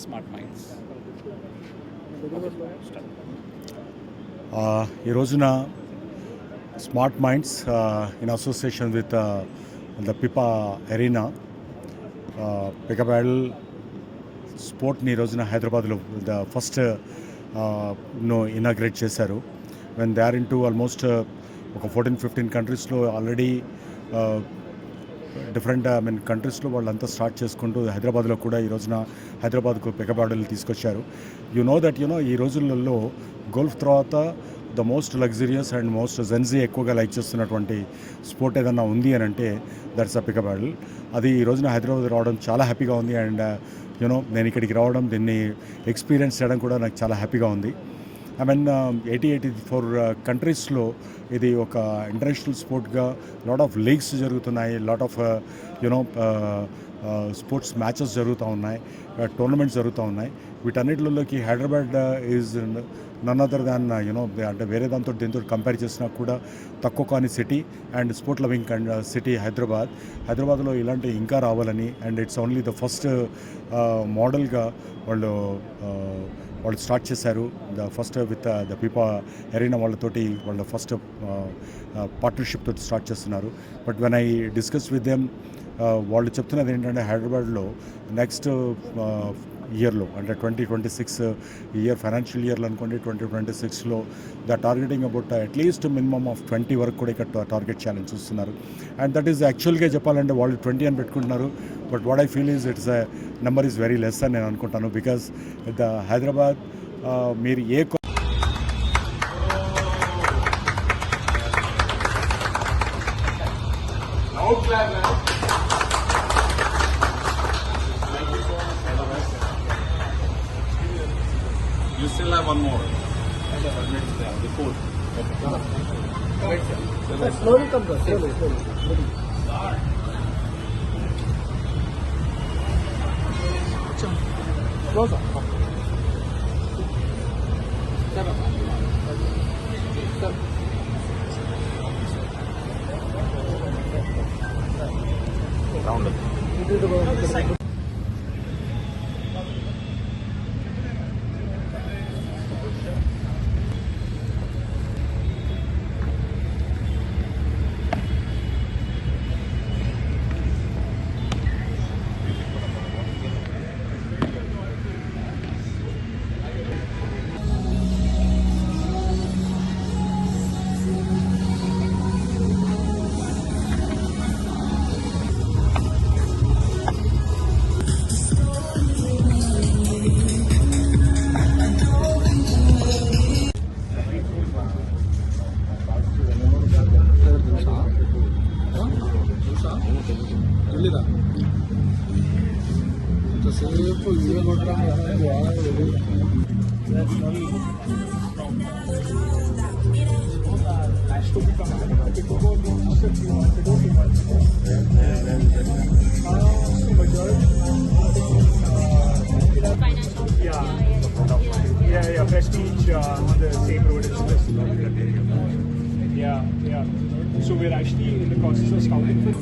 Smart Minds. ఈ రోజున smart minds in association with the pipa arena pika padel స్పోర్ట్ని ఈ రోజున హైదరాబాద్లో ద ఫస్ట్ ఇనాగ్రేట్ చేశారు. When they are into almost ఒక 14-15 కంట్రీస్లో ఆల్రెడీ డిఫరెంట్ కంట్రీస్లో వాళ్ళంతా స్టార్ట్ చేసుకుంటూ హైదరాబాద్లో కూడా ఈ రోజున హైదరాబాద్కు పికా ప్యాడల్ తీసుకొచ్చారు. యు నో దట్ ఈ రోజులలో గోల్ఫ్ తర్వాత the most luxurious and most Gen Z ఎక్కువగా లైక్ చేస్తున్నటువంటి స్పోర్ట్ ఏదన్నా ఉంది అని అంటే దట్స్ అ పికా ప్యాడల్. అది ఈ రోజున హైదరాబాద్ రావడం చాలా హ్యాపీగా ఉంది. అండ్ నేను ఇక్కడికి రావడం, దీన్ని ఎక్స్పీరియన్స్ చేయడం కూడా నాకు చాలా హ్యాపీగా ఉంది. 84 కంట్రీస్లో ఇది ఒక ఇంటర్నేషనల్ స్పోర్ట్గా లాట్ ఆఫ్ లీగ్స్ జరుగుతున్నాయి, లాట్ ఆఫ్ స్పోర్ట్స్ మ్యాచెస్ జరుగుతూ ఉన్నాయి, టోర్నమెంట్స్ జరుగుతూ ఉన్నాయి. వీటన్నిటిలోకి Hyderabad is none other than అంటే వేరే దీంతో కంపేర్ చేసినా కూడా తక్కువ కాని city and sport loving city హైదరాబాద్లో ఇలాంటి ఇంకా రావాలని, and it's only the first మోడల్గా వాళ్ళు స్టార్ట్ చేశారు. The first with the pipa arena వాళ్ళ ఫస్ట్ పార్ట్నర్షిప్ తోటి స్టార్ట్ చేస్తున్నారు. But when I discuss with them, వాళ్ళు చెప్తున్నది ఏంటంటే హైదరాబాద్లో నెక్స్ట్ ఇయర్లో అంటే 2026 ఇయర్ ఫైనాన్షియల్ ఇయర్లో అనుకోండి, 2026లో the targeting about at least minimum of 20 వరకు కూడా ఇక్కడ టార్గెట్ చేయాలని చూస్తున్నారు. అండ్ దట్ ఈస్ యాక్చువల్గా చెప్పాలంటే వాళ్ళు 20 అని పెట్టుకుంటున్నారు. But what I feel is it's a number is very less అని నేను అనుకుంటాను. బికాస్ ద హైదరాబాద్ మీరు You still have one more. The fourth. Slowly come down. Slowly. Close up. Round up. వెళ్ళిరా ఇంతసేపు ఇవే కొట్టడం Yeah, Prestige on the same road as Prestige. Yeah. So we're actually in the process of scouting for